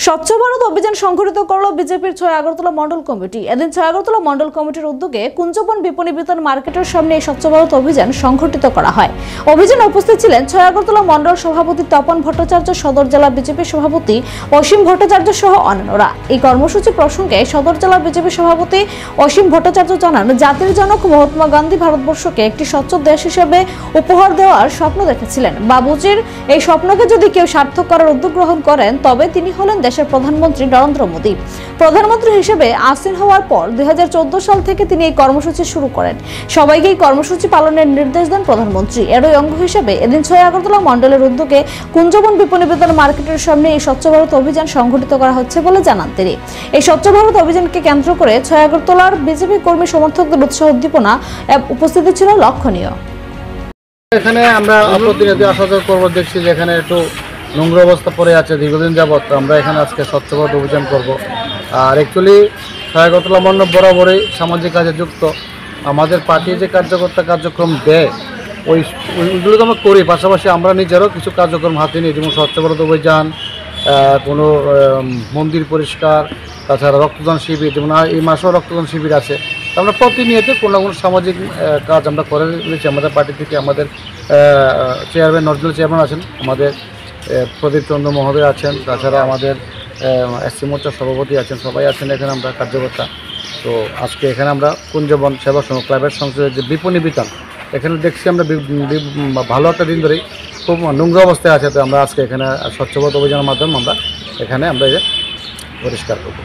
স্বচ্ছ ভারত অভিযান সংগঠিত করল বিজেপির ৬ আগরতলা মন্ডল কমিটি। এদিন ৬ আগরতলা মন্ডল কমিটির উদ্যোগে কুঞ্জবন বিপণী বিতান মার্কেটের সামনে এই স্বচ্ছ ভারত অভিযান সংগঠিত করা হয়। অভিযানে উপস্থিত ছিলেন ৬ আগরতলা মন্ডল সভাপতি তপন ভট্টাচার্য, সদর জেলা বিজেপি সভাপতি অসীম ভট্টাচার্য সহ অন্যান্যরা। এই কর্মসূচি প্রসঙ্গে সদর জেলা বিজেপি সভাপতি অসীম ভট্টাচার্য জানান, জাতির জনক মহাত্মা গান্ধী ভারতবর্ষকে একটি স্বচ্ছ দেশ হিসেবে উপহার দেওয়ার স্বপ্ন দেখেছিলেন। বাবুজির এই স্বপ্নকে যদি কেউ সার্থক করার উদ্যোগ গ্রহণ করেন তবে তিনি হলেন দেশের প্রধানমন্ত্রী নরেন্দ্র মোদী। প্রধানমন্ত্রী হিসেবে আসীন হওয়ার পর ২০১৪ সাল থেকে তিনি এই কর্মসূচি শুরু করেন। সবাইকে এই কর্মসূচি পালনের নির্দেশ দেন প্রধানমন্ত্রী। এরই অঙ্গ হিসেবে এদিন ৬ আগরতলা মন্ডলের উদ্যোগে কুঞ্জবন বিপণী বিতান মার্কেটের সামনে এই স্বচ্ছ ভারত অভিযান সংগঠিত করা হচ্ছে বলে জানান তিনি। এই স্বচ্ছ ভারত অভিযানকে কেন্দ্র করে ৬ আগরতলার বিজেপি কর্মী সমর্থকদের উৎসাহ উদ্দীপনা উপস্থিতি ছিল লক্ষণীয়। এখানে আমরা প্রতিনিধি আসা যাওয়া করবো, দেখছি যে এখানে একটু নোংরা অবস্থা পড়ে আছে দীর্ঘদিন যাবৎ। আমরা এখানে আজকে স্বচ্ছ ভারত অভিযান করব। আর অ্যাকচুয়ালি ৬ আগরতলা মন্ডল বরাবরই সামাজিক কাজে যুক্ত। আমাদের পার্টি যে কার্যক্রম দেয় ওইগুলো তো আমরা করি, পাশাপাশি আমরা নিজেরও কিছু কার্যক্রম হাতে নিই, যেমন স্বচ্ছ ভারত অভিযান, কোনো মন্দির পরিষ্কার, তাছাড়া রক্তদান শিবির, যেমন এই মাসেও রক্তদান শিবির আছে। আমরা প্রতিনিয়ত কোনো না কোনো সামাজিক কাজ আমরা করে নিয়েছি। আমাদের পার্টি থেকে আমাদের চেয়ারম্যান, নজরুল চেয়ারম্যান আছেন, আমাদের প্রদীপ চন্দ্র মহোদয় আছেন, তাছাড়া আমাদের এসসি মোর্চার সভাপতি আছেন, সবাই আছেন এখানে আমরা কার্যকর্তা। তো আজকে এখানে আমরা কুঞ্জবন সেবা সংঘ ক্লাবের সংসদের যে বিপণী বিতান, এখানে দেখছি আমরা ভালো একটা দিন ধরেই খুব নোংরা অবস্থায় আছে। তো আমরা আজকে এখানে স্বচ্ছ ভারত অভিযানের মাধ্যমে আমরা এখানে পরিষ্কার করব।